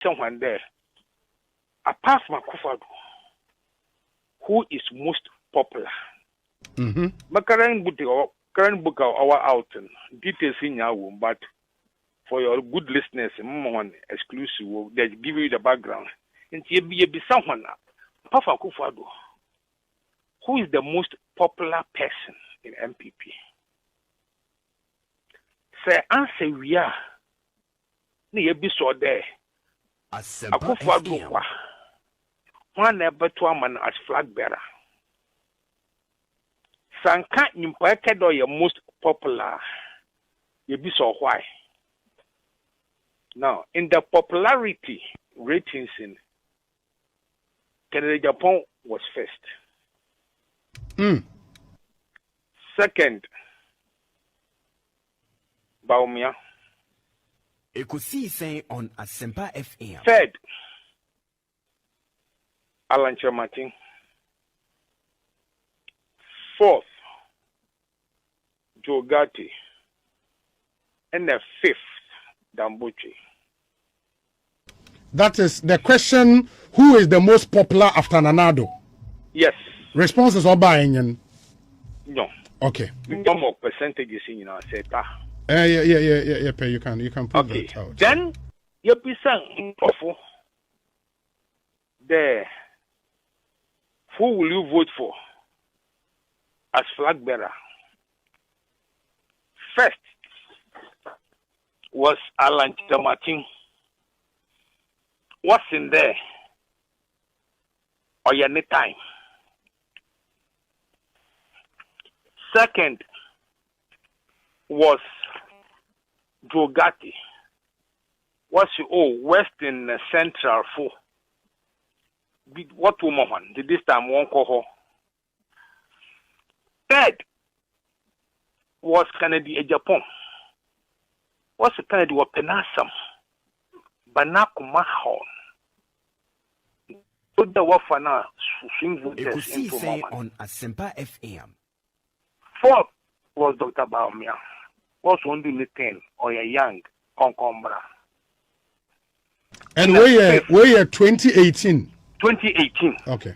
someone there, apart from Akufo-Addo, who is most popular. My current book our out details in your room, but for your good listeners, one exclusive, they give you the background. And you be someone, apart from Akufo-Addo, who is the most popular person in NPP. Say answer we are. Ni be so there. Akufo-Addo one never to a man as flag bearer. Sanka impacted or your most popular. You be so why. Now, in the popularity ratings in Agyapong was first. Second, Baumia. You could see saying on Asempa FM. Third, Alan Martin. Fourth, Joe Gatti. And the fifth, Dambuchi. That is the question. Who is the most popular after Nana Akufo-Addo? Yes. Responses are buying. No. Okay. No more percentages in our set. Yeah. You can put that out. Then you be saying, there. Who will you vote for as flag bearer? First was Alan Martin. What's in there? Or any time. Second was Joe Gatti. What's Western Central for? What woman did this time one call her? Third was Kennedy Agyapong. What's the Kennedy was Penasam? Banakumahon. Put the Wafana swing voters into on Asempa FM. Fourth was Dr. Baumia. Was one to Lieutenant or a young Concombra. And we are 2018. 2018. Okay.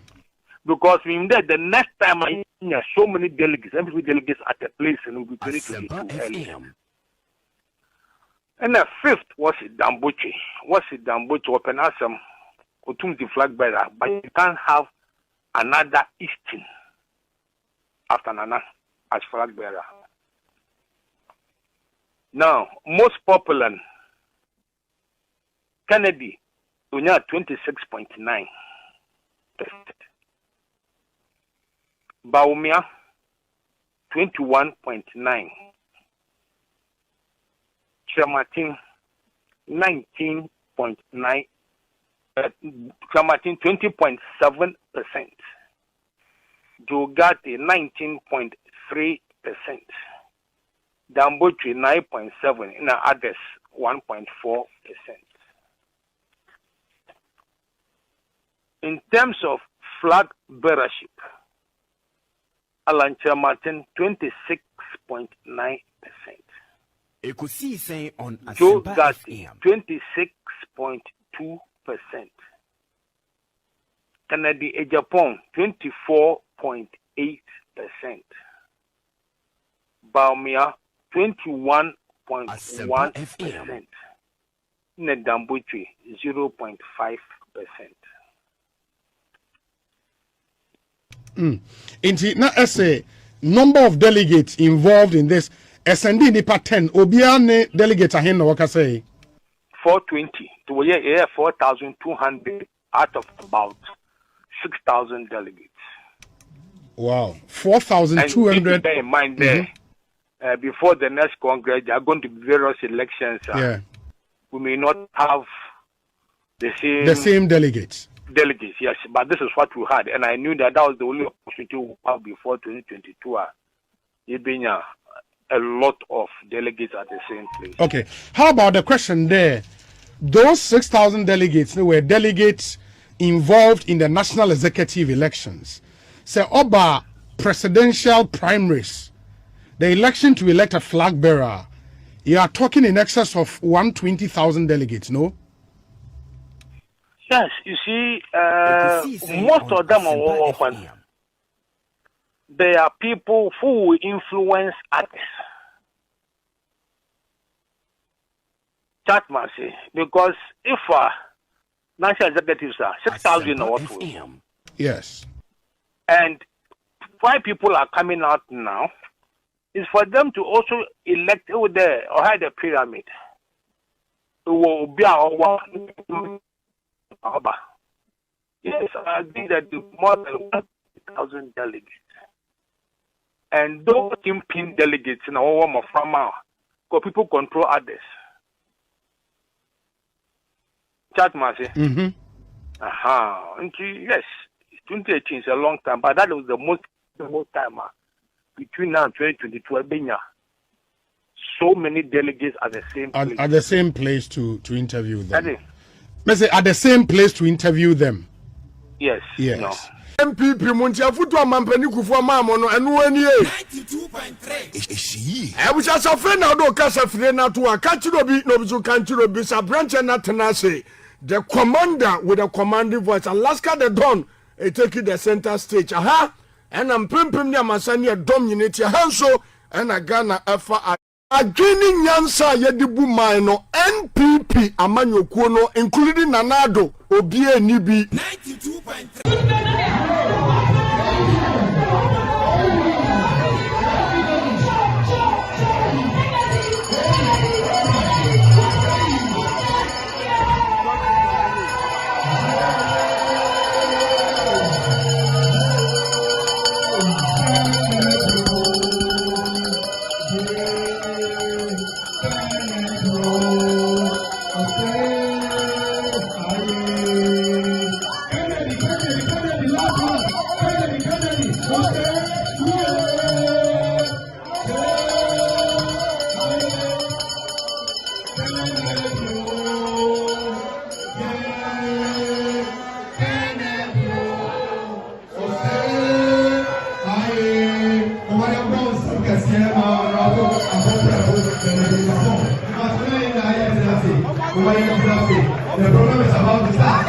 Because in there, the next time I hear so many delegates, MPP delegates at the place, and will be 2022. And the fifth was Dambuchi. What's it Dambuchi? Open Assam, Otum the flag bearer, but you can't have another Eastern after Nana as flag bearer. Now, most popular Kennedy, we are 26.9%. Baumia 21.9. Chamatin 19.9. Chamatin 20.7%. Jogati 19.3%. Dambuchi 9.7%. And others 1.4%. In terms of flag bearership, Alan Martin 26.9%. You could see saying on Joe Gatti 26.2%. Kennedy Agyapong 24.8%. Baumia 21.1%. Nedambuchi 0.5%. Indeed, now as a number of delegates involved in this, SND Nipa 10, Obiane delegates ahen no waka say 420 to a 4,200 out of about 6,000 delegates. Wow, 4,200. Bear in mind there, before the next Congress, there are going to be various elections. We may not have the same delegates. Delegates, yes, but this is what we had, and I knew that was the only opportunity we have before 2022. It being a lot of delegates at the same place. Okay, how about the question there? Those 6,000 delegates, they were delegates involved in the national executive elections. So, Oba presidential primaries, the election to elect a flag bearer, you are talking in excess of 120,000 delegates, no? Yes, you see, most of them are open. They are people who influence others. Chatman say, because if national executives are 6,000 or what? Yes. And why people are coming out now is for them to also elect over there or hide the pyramid. It will be our yes, I think that more than 1,000 delegates. And those imping delegates in our warm of farmer, because people control others. Chatman. Yes, 2018 is a long time, but that was the most time between now and 2022. So many delegates at the same place. At the same place to interview them. At the same place to interview them. Yes. Yes. No. NPP Muntia Futu Mampani Kufu Mamono and 92.3. I was just a friend now, do Casa Frena to a Kachurobi, Nobu Kanchurobi, a branch and Natanase. The commander with a commanding voice, Alaska the Don, taking the center stage. Aha, and I'm pimping near Masania dominate your hanso and a Ghana Alpha. A joining Yansa Yedibu Mino, NPP, Amanyo Kuno, including Nanado, Obie Nibi. 92.3. The program is about to start.